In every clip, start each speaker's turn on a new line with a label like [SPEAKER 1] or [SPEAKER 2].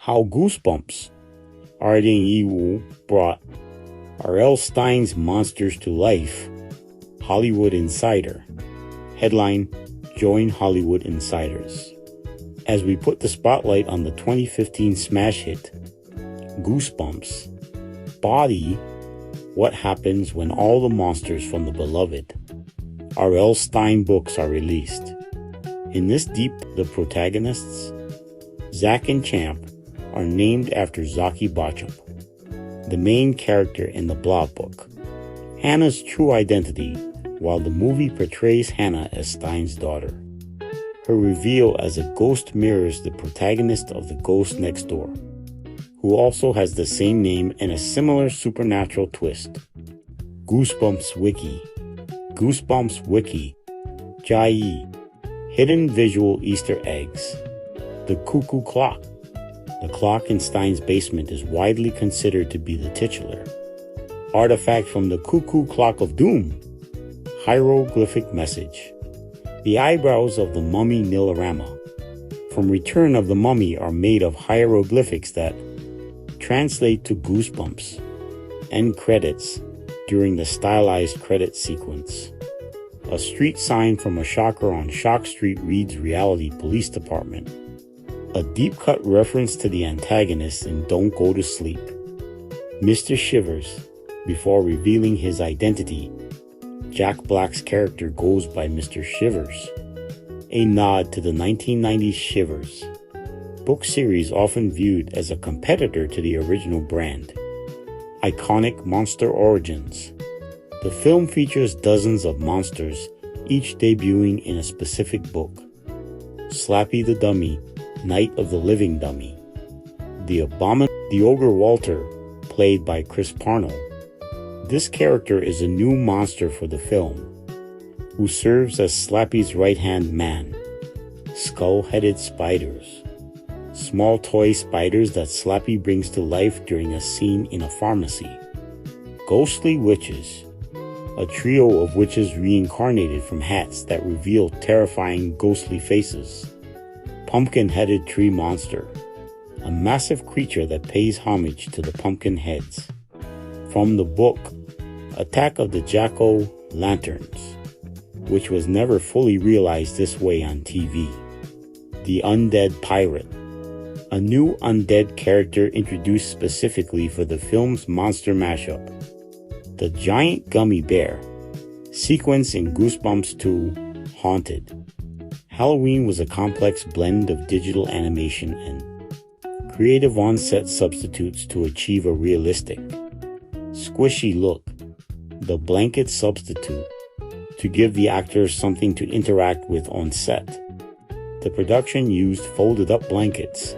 [SPEAKER 1] How Goosebumps, Arden brought R.L. Stine's monsters to life. Hollywood Insider. Headline, Join Hollywood Insiders. As we put the spotlight on the 2015 smash hit, Goosebumps, Body, What Happens When All the Monsters from the Beloved R.L. Stine books are released. In this deep, the protagonists, Zack and Champ, are named after Zaki Bacchum, the main character in the Blob book, Hannah's true identity, while the movie portrays Hannah as Stine's daughter. Her reveal as a ghost mirrors the protagonist of The Ghost Next Door, who also has the same name and a similar supernatural twist. Goosebumps Wiki. Goosebumps Wiki. Jai. Hidden visual Easter eggs. The cuckoo clock. The clock in Stine's basement is widely considered to be the titular artifact from the Cuckoo Clock of Doom. Hieroglyphic message. The eyebrows of the mummy Nilorama from Return of the Mummy are made of hieroglyphics that translate to goosebumps. End credits during the stylized credit sequence. A street sign from a shocker on Shock Street reads Reality Police Department. A deep-cut reference to the antagonist in Don't Go to Sleep. Mr. Shivers, before revealing his identity, Jack Black's character goes by Mr. Shivers, a nod to the 1990s Shivers book series often viewed as a competitor to the original brand. Iconic monster origins. The film features dozens of monsters, each debuting in a specific book. Slappy the Dummy, Night of the Living Dummy. The Ogre Walter, played by Chris Parnell. This character is a new monster for the film, who serves as Slappy's right-hand man. Skull-headed spiders. Small toy spiders that Slappy brings to life during a scene in a pharmacy. Ghostly witches. A trio of witches reincarnated from hats that reveal terrifying ghostly faces. Pumpkin-headed tree monster. A massive creature that pays homage to the pumpkin heads. From the book, Attack of the Jack-o'-lanterns, which was never fully realized this way on TV. The Undead Pirate. A new undead character introduced specifically for the film's monster mashup. The Giant Gummy Bear. Sequence in Goosebumps 2, Haunted. Halloween was a complex blend of digital animation and creative on-set substitutes to achieve a realistic, squishy look. The blanket substitute to give the actors something to interact with on set. The production used folded-up blankets,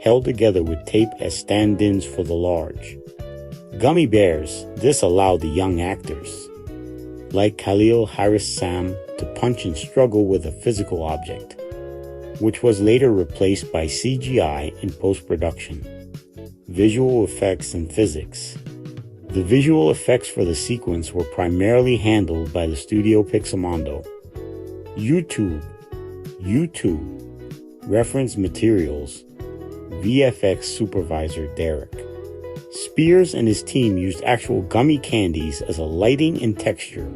[SPEAKER 1] held together with tape as stand-ins for the large gummy bears. This allowed the young actors, like Khalil Harris Sam, to punch and struggle with a physical object, which was later replaced by CGI in post-production. Visual effects and physics. The visual effects for the sequence were primarily handled by the studio Pixamondo. YouTube. Reference materials. VFX supervisor Derek. Spears and his team used actual gummy candies as a lighting and texture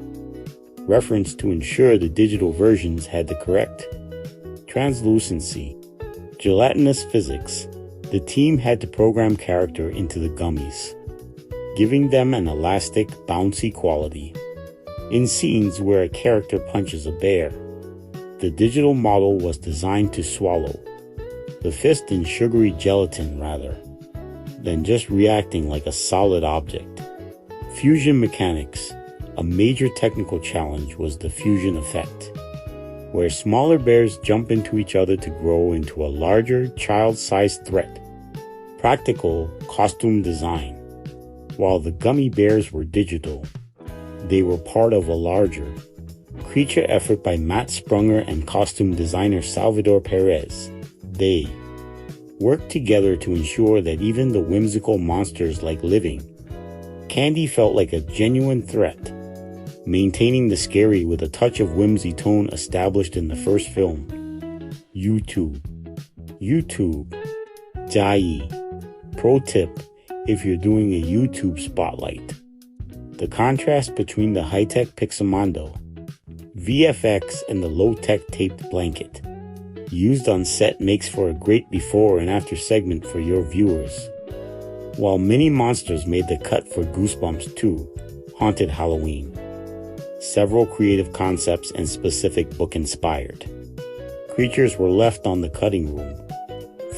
[SPEAKER 1] reference to ensure the digital versions had the correct translucency. Gelatinous physics. The team had to program character into the gummies, giving them an elastic, bouncy quality. In scenes where a character punches a bear, the digital model was designed to swallow the fist in sugary gelatin rather than just reacting like a solid object. Fusion mechanics. A major technical challenge was the fusion effect, where smaller bears jump into each other to grow into a larger, child-sized threat. Practical costume design. While the gummy bears were digital, they were part of a larger creature effort by Matt Sprunger and costume designer Salvador Perez. They worked together to ensure that even the whimsical monsters like living candy felt like a genuine threat, maintaining the scary with a touch of whimsy tone established in the first film. YouTube. Dai. Pro tip if you're doing a YouTube spotlight. The contrast between the high-tech Pixelmondo, VFX, and the low-tech taped blanket used on set makes for a great before and after segment for your viewers. While many monsters made the cut for Goosebumps 2, Haunted Halloween, several creative concepts and specific book-inspired creatures were left on the cutting room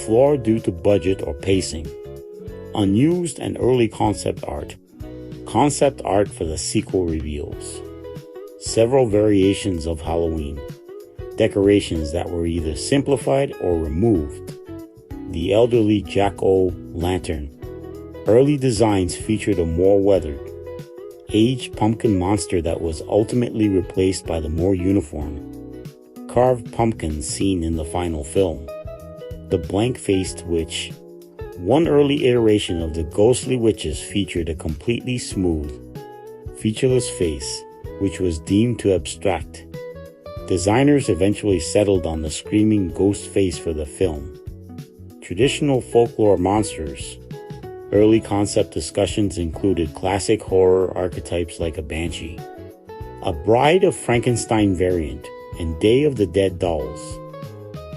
[SPEAKER 1] floor due to budget or pacing. Unused and early concept art for the sequel reveals several variations of Halloween decorations that were either simplified or removed. The elderly jack-o'-lantern early designs featured a more weathered, aged pumpkin monster that was ultimately replaced by the more uniform, carved pumpkin seen in the final film. The blank-faced witch. One early iteration of the ghostly witches featured a completely smooth, featureless face, which was deemed too abstract. Designers eventually settled on the screaming ghost face for the film. Traditional folklore monsters. Early concept discussions included classic horror archetypes like a banshee, a Bride of Frankenstein variant, and Day of the Dead dolls.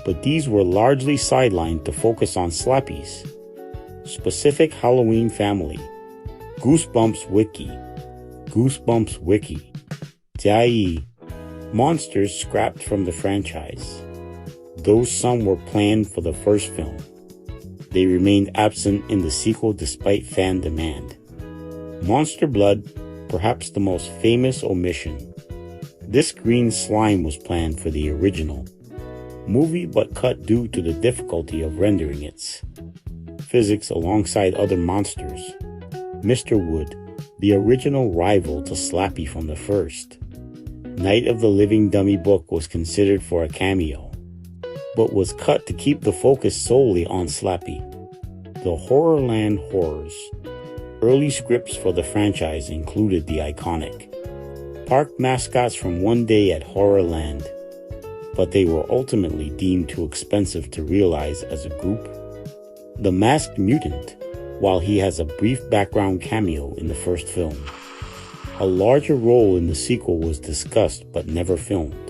[SPEAKER 1] But these were largely sidelined to focus on Slappy's specific Halloween family. Goosebumps Wiki. Dai. Monsters scrapped from the franchise. Though some were planned for the first film, they remained absent in the sequel despite fan demand. Monster Blood, perhaps the most famous omission. This green slime was planned for the original movie but cut due to the difficulty of rendering its physics alongside other monsters. Mr. Wood, the original rival to Slappy from the first Night of the Living Dummy book, was considered for a cameo, but was cut to keep the focus solely on Slappy. The Horrorland Horrors. Early scripts for the franchise included the iconic park mascots from One Day at Horrorland, but they were ultimately deemed too expensive to realize as a group. The Masked Mutant, while he has a brief background cameo in the first film, a larger role in the sequel was discussed but never filmed.